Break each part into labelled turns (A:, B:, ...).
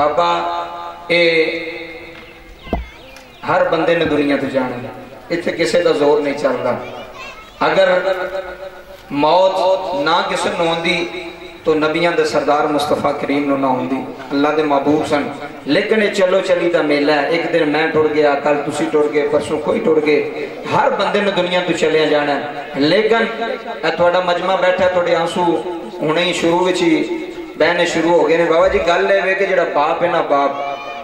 A: बाबा ये हर बंदे ने दुनिया तो जाना, इत्थे किसी का जोर नहीं चलता। अगर मौत ना किसी नूं आउंदी तो नबियां दे सरदार मुस्तफा करीम नूं ना आउंदी, अल्लाह दे महबूब सन। लेकिन ये चलो चली दा मेला है, एक दिन मैं टुर गया, कल तुसी टुर गए, परसों कोई टुर गए, हर बंदे ने दुनिया तो चलिया जाना है। लेकिन तुहाडा मजमा बैठा, तुहाडे आंसू हुणे ही शुरू विच ही बहने शुरू हो गए ने। बाबा जी गल है कि जिहड़ा बाप है ना, बाप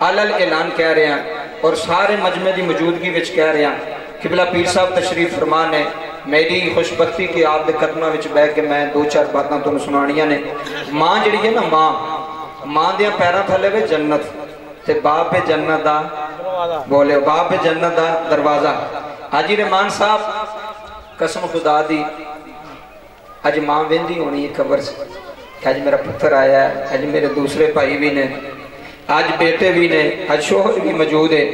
A: अलल ऐलान कह रहे हैं और सारे मजमे की मौजूदगी विच कह रहे हैं। किबला पीर साहब तशरीफ फरमान है, मेरी खुशबख्ती कि आप दे कदमां विच बैठ के मैं दो चार बातां तुहानूं सुनाणियां ने। मां जिहड़ी है ना, मां दे पैरां थल्ले वे जन्नत ते बाप है जन्नत दा, बोले बाप है जन्नत दा दरवाजा। हाजी रहमान साहब कसम खुदा दी अज मां वेंदी होनी है खबर से, अज मेरा पुत्र आया है, अज मेरे दूसरे भाई भी ने, अज बेटे भी ने, अज शोहर भी मौजूद है।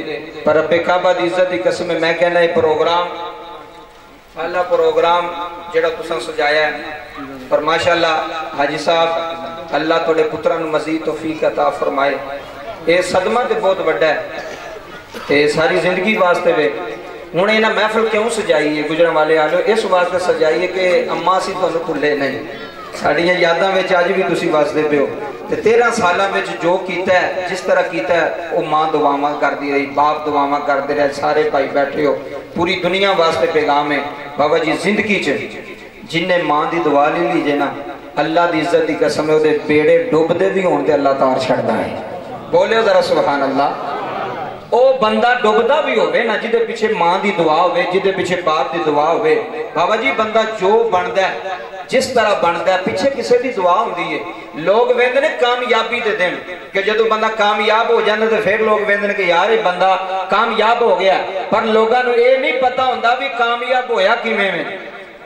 A: पर रब्बे काबा दी इज्जत दी कसम है, मैं कहना ये प्रोग्राम पहला प्रोग्राम जेड़ा तुसां सजाया है, पर माशाअल्लाह हाजी साहब अल्लाह तुहाडे पुत्रां नूं मज़ीद तौफीक अता फरमाए। ये सदमा ते बहुत बड़ा है ते सारी जिंदगी वास्ते वे। हुण इन्हां महफिल क्यों सजाई है गुजरन वाले आलो, इस वास्ते सजाई है कि अम्मा असीं तुहानूं भुल्ले नहीं, साड़ियां यादां विच अज भी तुसीं वसदे पे हो। ते 13 सालां विच जो कीता है, जिस तरह कीता है, वो मां दुआवां करदी रही, बाप दुआवां करदे रहे, सारे भाई बैठे हो, पूरी दुनिया वास्ते पैगाम है। बाबा जी जिंदगी च जिन्हें मां दी दुआ ले लीजे ना, अल्लाह दी इज्जत दी कसम है, उहदे बेड़े डुबदे भी होण ते अल्लाह तार छड्डदा है। बोलियो जरा सुभान अल्लाह। ओ बंदा डुबदा भी होवे ना, जिदे पीछे मां दी दुआ होवे, जिदे पीछे बाप दी दुआ होवे, बाबा जी बंदा जो बनदा है, जिस तरह बनता है, पीछे किसी की दुआ होती है। लोग वेंदे ने कामयाबी दे दिन कि जदों बंदा कामयाब हो जाता तो फिर लोग वेंदे ने कि यार ये बंदा कामयाब हो गया, पर लोगों को ये नहीं पता होता भी कामयाब होया किवें में,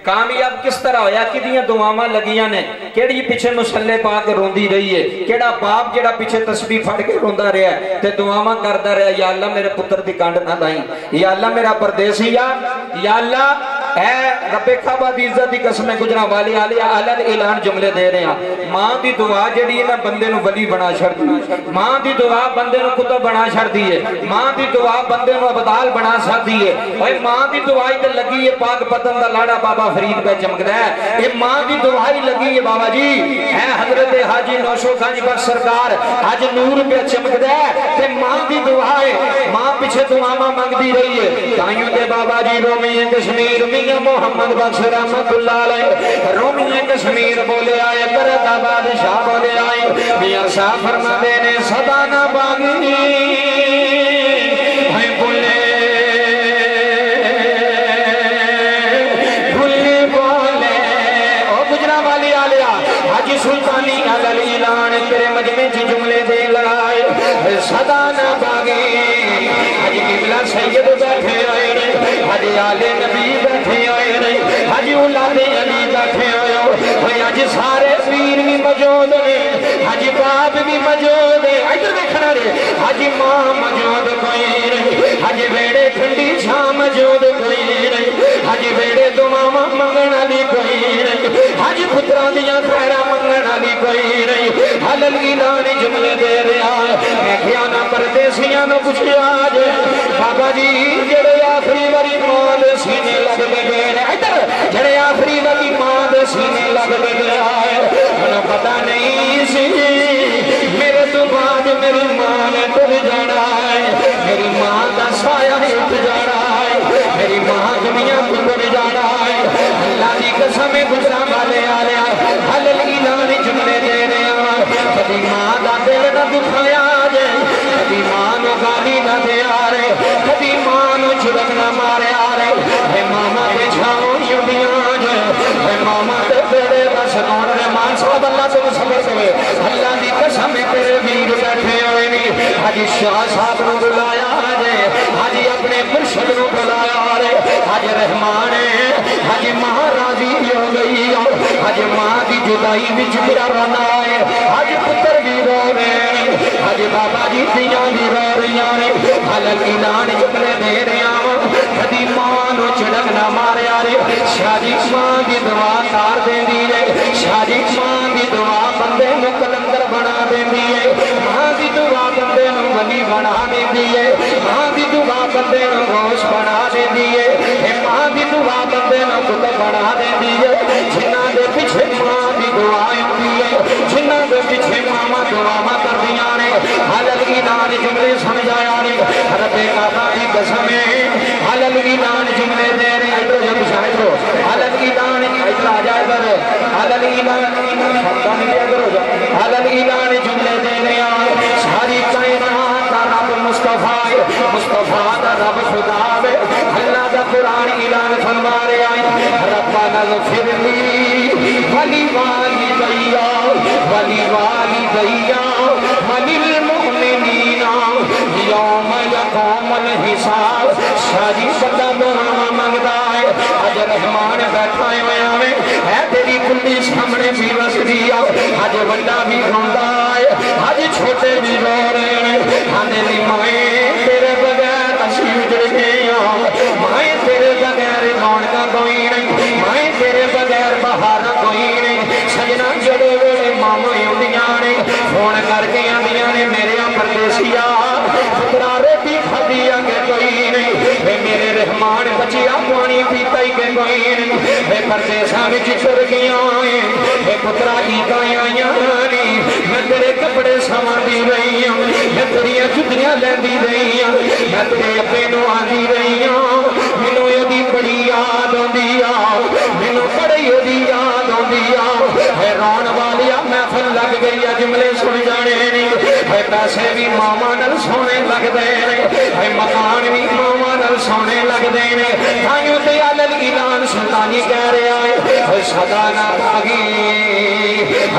A: कामयाब किस तरह होया, किदियां दुआवां लगियां ने, केड़ी पीछे मुसल्ले पा के रोंदी रही है, केड़ा बाप जेड़ा पीछे तस्बीह फड़ के रोंदा रहा ते दुआवां करदा रहा, या अल्लाह मेरे पुत्र दी गंढ ना लाई, या अल्लाह मेरा परदेसी या अल्लाह है रब्बे काबा दी इज्जत दी कसम है। गुजरां वाले आले अलग ऐलान जुमले दे रहे हैं। मां दी दुआ जेड़ी है ना बंदे नूं वली बना छड़दी है, मां दी दुआ बंदे नूं कुतुब बना छड़दी है, मां दी दुआ बंदे नूं अबदाल बना सकदी है। ओए मां दी दुआई ते लगी है पाक पतन दा लाड़ा बाबा फरीद पे चमकदा है, ये मां दी दुआई लगी है बाबा जी है हजरत हाजी नौशो गंज पर सरकार आज नूर पे चमकदा है ते मां दी दुआ है, मां पीछे दुआवां मंगदी रही है। ताइयों ते बाबा जी रोमी कश्मीर मोहम्मद बख्श रहमतुल्लाह अलैह रोमी कश्मीर बोले आए, करदा बादशाह बोले आए, मियां शाह फरमाते ने सदा ना बागी है बोले भुल्ली बोले। ओ गुजरा वाली आलिया हाजी सुल्तानी अलल ऐलान तेरे मजमे च जुमले दे लगाए, सदा ना बागी। हाजी किबला सैयद बैठे आए ने, हाजी आले नबी बैठे आए ने, हाजी औलादे अली बैठे आए हो, आज सारे पीर भी मौजूद ने, हाजी बाप भी मौजूद है, इधर देखना रे, हाजी मां मौजूद कोई नहीं, हाजी वेड़े ठंडी छां मौजूद कोई नहीं, हाजी वेड़े दुआवां मंगण वाली कोई नहीं, हाजी पुत्रां दियां खैरां मंगण वाली कोई नहीं। हलल ऐलान जुमले दे रहा देखिया ना परदेसियां नूं पुछया जे बाबा जी जेड़े आखिरी वारी मां दे सीने लग गए ने, इधर जेड़े आखिरी वारी मां दे सीने लग गया है, उन्हें पता नहीं सी मेरे तो बाद मेरी मां ने टुर जाना है, मेरी मां का साया उठ जाना है, मेरी मां दुनिया को टुर जाना है। अल्लाह की कसम गुजरा वाले आ रहा हलल ऐलान जुमले दे रहे हैं, कभी मां का दिल न दुखाया जे, कभी मां नूं गाली न दे आ रहे, कभी मां नूं झिड़क न मारे आ रहे, है मामा के छाओ युदियां जे, है मामा ते बेड़े बस कौन रे मान साहब अल्लाह तो सबर करे, अल्लाह की कसम तेरे वीर बैठे हुए नी। हाजी शाह साहब नूं बुलाया जे, हाजी अपने मुर्शिद नूं बुलाया रे, हाजी रहमान हाजी महाराजी हो गई, हाजी मां की जुदाई विच मेरा रोना है, हाजी पुत्र भी रो रहे, हाजी बाबा जी दियां भी रो रही ने, हलल ऐलान जुमले दे रहा कदी मां नूं झिड़क ना मारिया रे, शादी मां की दुआ तार देंदी है, शादी मां की दुआ बंदे नूं कलंदर बना देंदी है, मां की दुआ بندے نو گوش بنا دیندی ہے اے ماں دی دعا بندے نو پتر بنا دیندی ہے جنہاں دے پیچھے ماں دی دعا ہوندی ہے جنہاں دے پیچھے ماما دعاواں کردیاں نے حلل ایلان جملے سمجھایا نے رب کعبہ دی قسم ہے حلل ایلان جملے دے رہے ادھر جب شاہد ہو حلل ایلان ادھر آ جائے ادھر حلل ایلان حلل ایلان جملے دے رہے ہیں ساری کائنات دا رب مصطفیٰ مصطفیٰ دا رب خدا ہے اللہ دا قرآن اعلان فرما رہے ہیں ربنا اغفر لی ولی والدیا وللمؤمنین یوم یقوم الحساب ساری بندہ دعا منگدا ہے اج رحمان بیٹھا ہویا ہے اے تیری کلی سامنے بھی وسدی آ اج بڑا بھی روندا ہے اج چھوٹے بھی رو رہے ہیں آندے نی مائیں تیرے بغیر اسی اجڑ گئے ہاں مائیں تیرے بغیر رونقاں کوئی نہیں مائیں تیرے بغیر بہار کوئی نہیں سجنا جڑے ویلے ماما ہوندیاں نے فون کر کے آندیاں نے میرے پردیسیا پترا روٹی کھدی اگے کوئی نہیں اے میرے رحمان بچیا پانی پیتا ہی کہ کوئی نہیں اے پردیساں وچ ٹر گیاں اے پترا عیداں آئیاں نہیں میں تیرے کپڑے سواندی رہی ہوں میں تیریاں جُتیاں لیندی رہی ہوں میں تیرے اپنے نو آندی رہی ہوں مینوں اودی بڑی یاد ہوندی آ مینوں بڑی اودی یاد ہوندی آ اے رون والیا محفل لگ گئی آ جملے سن جانے نہیں اے پیسے بھی ماما نال سونے لگ دے اے مکان بھی ماما نال سونے لگ دے تھائیوں تے علل اعلان سلطانی کہہ رہا ہے اے صدا نہ باغی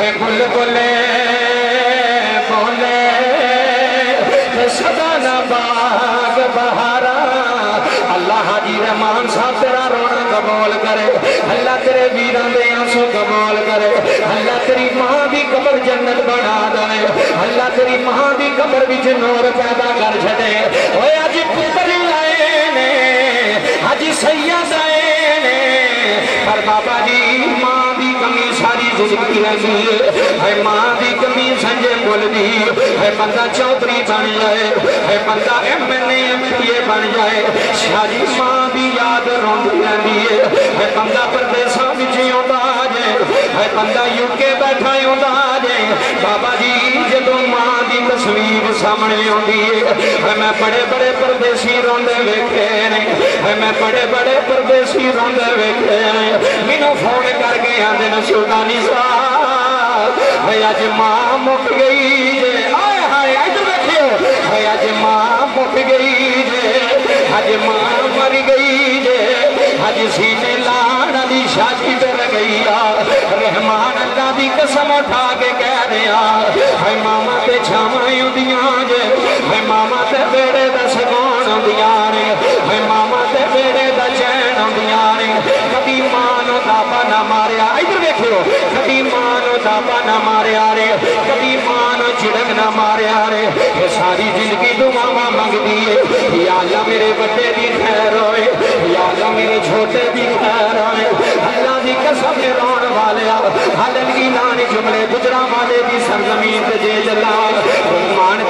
A: اے بل بلے بولے اے صدا نہ باغ بہارا اللہ حاجی رحمان صاحب تیرا رونا قبول کرے اللہ تیرے ویران دے آنسو قبول کرے اللہ تیری ماں دی قبر جنت بنا دے اللہ تیری ماں دی قبر وچ نور پیدا کر چھڑے اوے اج پتر لائے نے اج سید آئے نے پر بابا جی ماں دی کمی ساری زندگی رہی ہے ماں دی کمی سنجے بول دی ہے بندہ چودھری بن جائے ہے بندہ MLA بن جائے شاہی ماں دی یاد روندی رہندی ہے بندہ پردیساں وچ ہوندا جائے ہے بندہ UK بیٹھا ہوندا جائے بابا جی جدوں ماں دی تصویر سامنے ہوندی ہے میں بڑے بڑے پردیسی روندے ویکھے نے میں بڑے بڑے پردیسی روندے ویکھے مینوں فون کر کے آندے نے سلطانی صاحب ہے اج ماں مک گئی جے ہائے ہائے ادھر بیٹھو ہے اج ماں مک گئی جے اج ماں مر گئی جے اج سینے لان دی شادی کر گئی رحمان اللہ دی قسم اٹھا کے کہہ رہا ہے ماما تے چھاواں ہوندیاں جے ہے ماما تے بیڑے دا سکون ہوندیاں نے ہے ماما تے بیڑے دا چین ہوندیاں نے کبھی ماں نو دابا نہ ماریا ادھر دیکھو کبھی ماں نو دابا نہ ماریا رے کبھی ماں نو چڑک نہ ماریا رے یہ ساری زندگی دعاواں منگدی ہے یا اللہ میرے بڑے دی خیر ہوئے یا اللہ میرے چھوٹے دی خیر ہوئے اللہ دی قسم رون والیا حلل ایلان جملے گجراں والے دی سرزمین تے جے جلال رحمان